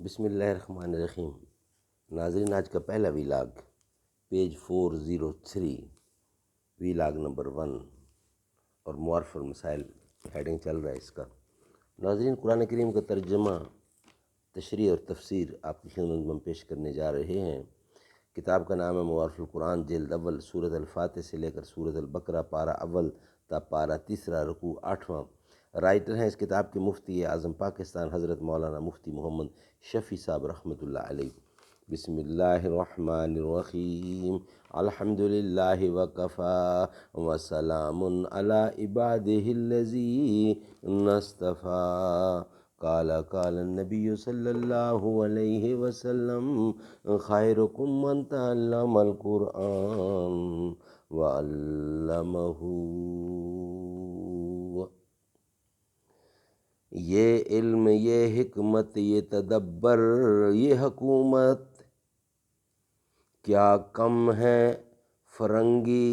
بسم اللہ الرحمن الرحیم۔ ناظرین، آج کا پہلا ویلاگ پیج 403، ویلاگ نمبر 1 اور معارف المسائل ہیڈنگ چل رہا ہے اس کا۔ ناظرین، قرآن کریم کا ترجمہ، تشریح اور تفسیر آپ کی خدمت میں پیش کرنے جا رہے ہیں۔ کتاب کا نام ہے معارف القرآن، جلد اول، سورۃ الفاتح سے لے کر سورۃ البقرہ، پارہ اول تا پارہ تیسرا، رکوع 8واں۔ رائٹر ہیں اس کتاب کے مفتی اعظم پاکستان حضرت مولانا مفتی محمد شفیع صاحب رحمۃ اللہ علیہ۔ بسم اللہ الرحمن الرحیم۔ الحمدللہ وکفیٰ وسلام علی عبادہ الذین اصطفیٰ۔ قال النبی صلی اللہ علیہ وسلم خیرکم من تعلم القرآن وعلمہ۔ یہ علم، یہ حکمت، یہ تدبر، یہ حکومت کیا کم ہے فرنگی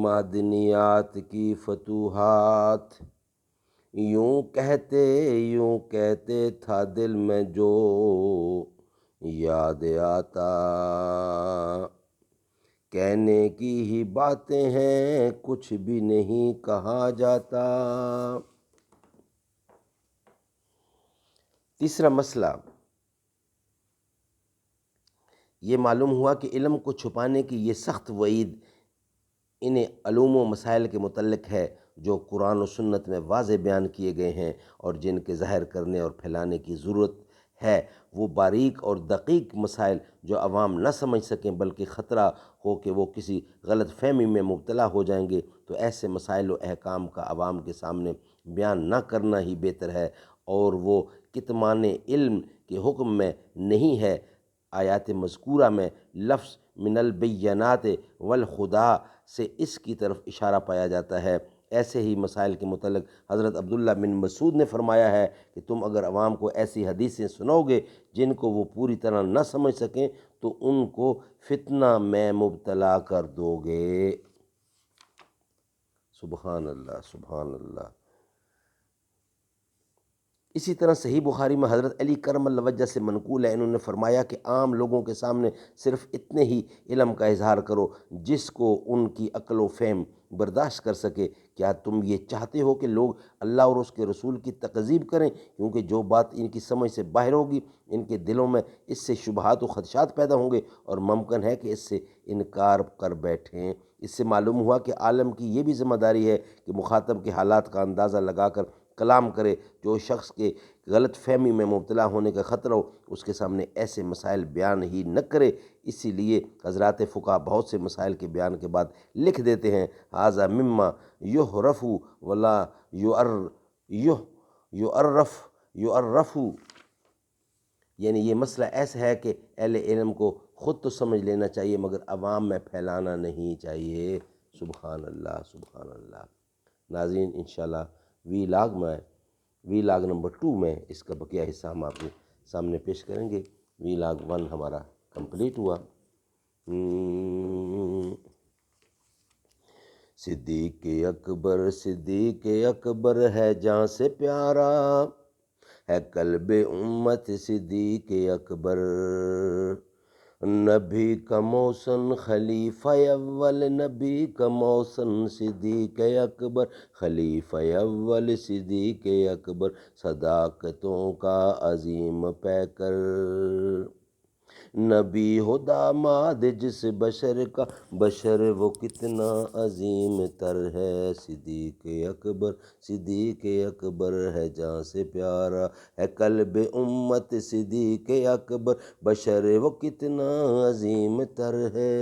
معدنیات کی فتوحات۔ یوں کہتے تھا دل میں جو یاد آتا، کہنے کی ہی باتیں ہیں کچھ بھی نہیں کہا جاتا۔ تیسرا مسئلہ یہ معلوم ہوا کہ علم کو چھپانے کی یہ سخت وعید ان علوم و مسائل کے متعلق ہے جو قرآن و سنت میں واضح بیان کیے گئے ہیں اور جن کے ظاہر کرنے اور پھیلانے کی ضرورت ہے۔ وہ باریک اور دقیق مسائل جو عوام نہ سمجھ سکیں بلکہ خطرہ ہو کہ وہ کسی غلط فہمی میں مبتلا ہو جائیں گے، تو ایسے مسائل و احکام کا عوام کے سامنے بیان نہ کرنا ہی بہتر ہے، اور وہ کتمان علم کے حکم میں نہیں ہے۔ آیات مذکورہ میں لفظ من البینات والہدیٰ سے اس کی طرف اشارہ پایا جاتا ہے۔ ایسے ہی مسائل کے متعلق حضرت عبداللہ بن مسعود نے فرمایا ہے کہ تم اگر عوام کو ایسی حدیثیں سناؤ گے جن کو وہ پوری طرح نہ سمجھ سکیں تو ان کو فتنہ میں مبتلا کر دو گے۔ سبحان اللہ، سبحان اللہ۔ اسی طرح صحیح بخاری میں حضرت علی کرم اللہ وجہ سے منقول ہے، انہوں نے فرمایا کہ عام لوگوں کے سامنے صرف اتنے ہی علم کا اظہار کرو جس کو ان کی عقل و فہم برداشت کر سکے۔ کیا تم یہ چاہتے ہو کہ لوگ اللہ اور اس کے رسول کی تکذیب کریں؟ کیونکہ جو بات ان کی سمجھ سے باہر ہوگی ان کے دلوں میں اس سے شبہات و خدشات پیدا ہوں گے اور ممکن ہے کہ اس سے انکار کر بیٹھیں۔ اس سے معلوم ہوا کہ عالم کی یہ بھی ذمہ داری ہے کہ مخاطب کے حالات کا اندازہ لگا کر کلام کرے۔ جو شخص کے غلط فہمی میں مبتلا ہونے کا خطرہ ہو اس کے سامنے ایسے مسائل بیان ہی نہ کرے۔ اسی لیے حضرات فقہا بہت سے مسائل کے بیان کے بعد لکھ دیتے ہیں ھذا مما یعرف ولا یعرف، یعنی یہ مسئلہ ایسا ہے کہ اہل علم کو خود تو سمجھ لینا چاہیے مگر عوام میں پھیلانا نہیں چاہیے۔ سبحان اللہ، سبحان اللہ۔ ناظرین، انشاءاللہ ویلاگ نمبر 2 میں اس کا بقیہ حصہ ہم آپ کے سامنے پیش کریں گے۔ ویلاگ 1 ہمارا کمپلیٹ ہوا۔ صدیق اکبر ہے جاں سے پیارا، ہے قلب امت صدیق اکبر۔ نبی کا محسن خلیفہ اول، نبی کا محسن صدیق اکبر، خلیفہ اول صدیق اکبر، صداقتوں کا عظیم پیکر۔ نبی ہو داماد جس بشر کا، بشر وہ کتنا عظیم تر ہے۔ صدیق اکبر ہے جاں سے پیارا، ہے قلب امت صدیق اکبر، بشر وہ کتنا عظیم تر ہے۔